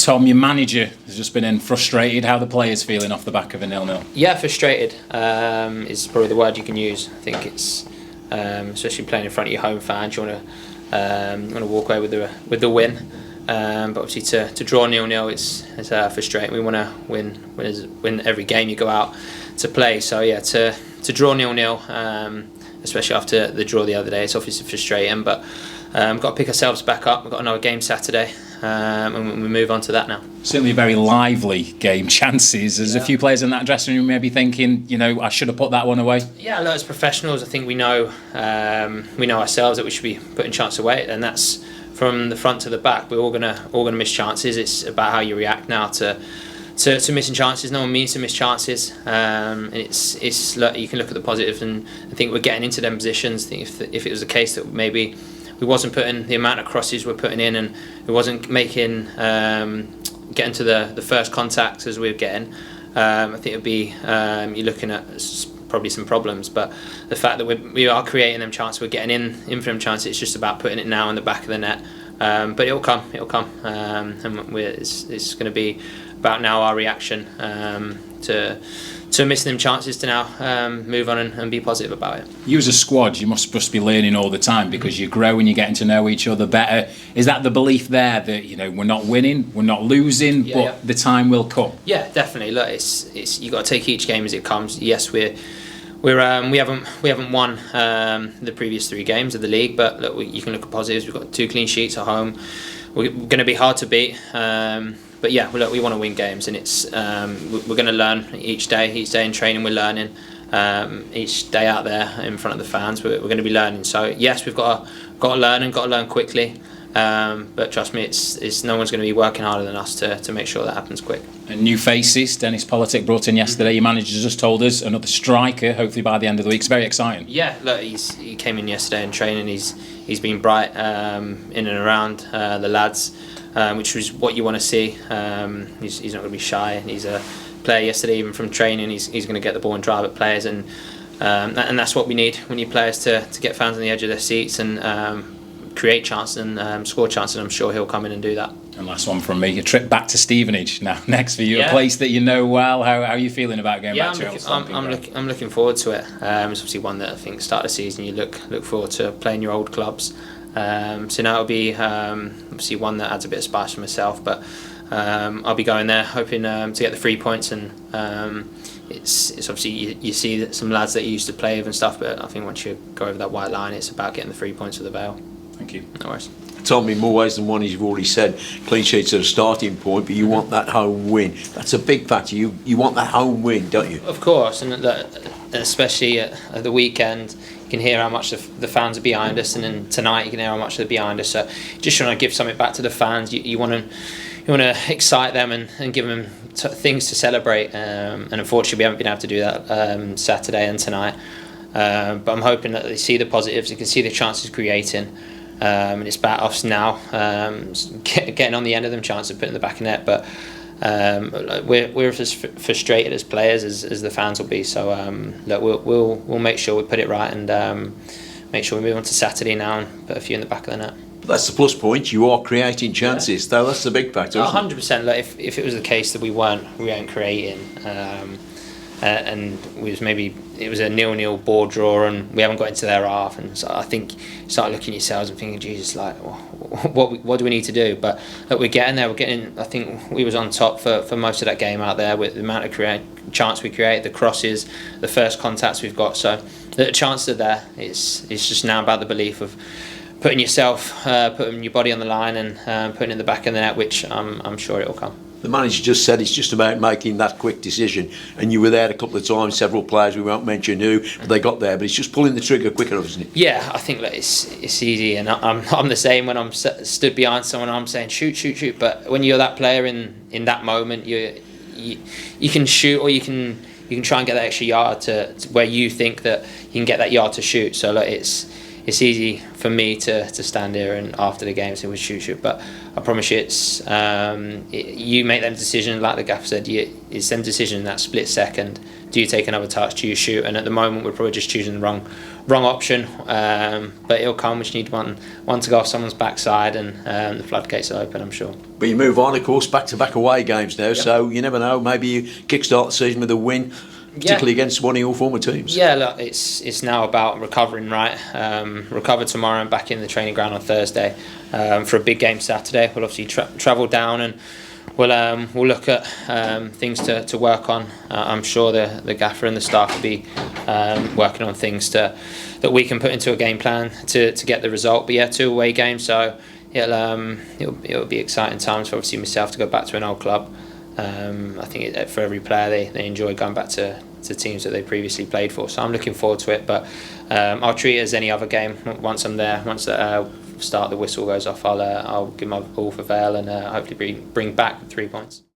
Tom, your manager has just been in frustrated. How are the players feeling off the back of a 0-0? Yeah, frustrated is probably the word you can use. I think it's especially playing in front of your home fans. You want to walk away with the win. But obviously to draw 0-0, it's frustrating. We want to win every game you go out to play. So yeah, to draw 0-0, especially after the draw the other day, it's obviously frustrating. But we've got to pick ourselves back up. We've got another game Saturday, and we move on to that now. Certainly a very lively game. Chances. There's a few players in that dressing room maybe thinking, I should have put that one away. Yeah, look, as professionals, I think we know ourselves that we should be putting chances away, and that's from the front to the back. We're all gonna miss chances. It's about how you react now to missing chances. No one means to miss chances. And it's look, you can look at the positives and think we're getting into them positions. I think if it was the case that maybe we wasn't putting the amount of crosses we're putting in, and we wasn't making getting to the first contacts as we're getting, I think it'd be you're looking at probably some problems. But the fact that we are creating them chances, we're getting in for them chances, it's just about putting it now in the back of the net. But it'll come, and it's going to be about now our reaction to missing them chances to now move on and be positive about it. You as a squad, you must be learning all the time because you grow and you're getting to know each other better. Is that the belief there that we're not winning, we're not losing, but the time will come? Yeah, definitely. Look, it's you got to take each game as it comes. Yes, we haven't won the previous 3 games of the league, but look, you can look at positives. We've got 2 clean sheets at home. We're going to be hard to beat. But yeah, look, we want to win games, and it's we're going to learn each day in training. We're learning each day out there in front of the fans. We're going to be learning. So yes, we've got to learn and got to learn quickly. But trust me, it's no one's going to be working harder than us to make sure that happens quick. And new faces, Dennis Politic brought in yesterday. Your manager just told us another striker, hopefully by the end of the week. It's very exciting. Yeah, look, he came in yesterday in training. He's been bright in and around the lads, which is what you want to see. He's not going to be shy. He's a player yesterday, even from training. He's going to get the ball and drive at players, and that's what we need. We need players to get fans on the edge of their seats and create chances and score chances. I'm sure he'll come in and do that. And last one from me, a trip back to Stevenage now next for you, a place that you know well. How are you feeling about going back to it? I'm looking forward to it. It's obviously one that I think start of the season you look forward to playing your old clubs. So now it'll be obviously one that adds a bit of spice for myself, but I'll be going there hoping to get the 3 points, and it's obviously you see that some lads that you used to play with and stuff, but I think once you go over that white line, it's about getting the 3 points for the Vale. Thank you. No worries. Tom, in more ways than one, as you've already said, clean sheets are a starting point, but you want that home win. That's a big factor. You want that home win, don't you? Of course, and especially at the weekend, you can hear how much the fans are behind us, and then tonight you can hear how much they're behind us. So just trying to give something back to the fans. You want to excite them and give them things to celebrate. And unfortunately, we haven't been able to do that Saturday and tonight. But I'm hoping that they see the positives. You can see the chances creating. And it's about us now getting on the end of them chances of putting the back of net. But we're as frustrated as players as the fans will be. So look, we'll make sure we put it right and make sure we move on to Saturday now and put a few in the back of the net. That's the plus point. You are creating chances, though. That's the big factor. 100%. Look, if it was the case that we weren't creating, and it was a 0-0 ball draw and we haven't got into their half, and so I think you start looking at yourselves and thinking, Jesus, like what do we need to do? But look, we're getting there. I think we was on top for most of that game out there with the amount of chance we create, the crosses, the first contacts we've got. So the chances are there. It's just now about the belief of putting your body on the line and putting it in the back of the net, which I'm sure it'll come. The manager just said it's just about making that quick decision, and you were there a couple of times, several players, we won't mention who, but they got there, but it's just pulling the trigger quicker, isn't it? Yeah, I think that it's easy, and I'm the same when I'm stood behind someone, I'm saying shoot, but when you're that player in that moment, you can shoot, or you can try and get that extra yard to where you think that you can get that yard to shoot. So look, it's easy for me to stand here and after the game say we shoot, but I promise you you make them decisions, like the gaffer said, it's them decision in that split second, do you take another touch, do you shoot? And at the moment we're probably just choosing the wrong option, but it'll come. We just need one to go off someone's backside, and the floodgates will open, I'm sure. But you move on, of course, back-to-back away games now, so you never know, maybe you kickstart the season with a win, particularly against one of your former teams. Yeah, look, it's now about recovering, right? Recover tomorrow and back in the training ground on Thursday for a big game Saturday. We'll obviously travel down, and we'll look at things to work on. I'm sure the gaffer and the staff will be working on things that we can put into a game plan to get the result. But yeah, 2 away games, so it'll be exciting times for obviously myself to go back to an old club. I think for every player they enjoy going back to teams that they previously played for, so I'm looking forward to it. But I'll treat it as any other game. Once I'm there, once the start the whistle goes off, I'll give my all for Vale and hopefully bring back 3 points.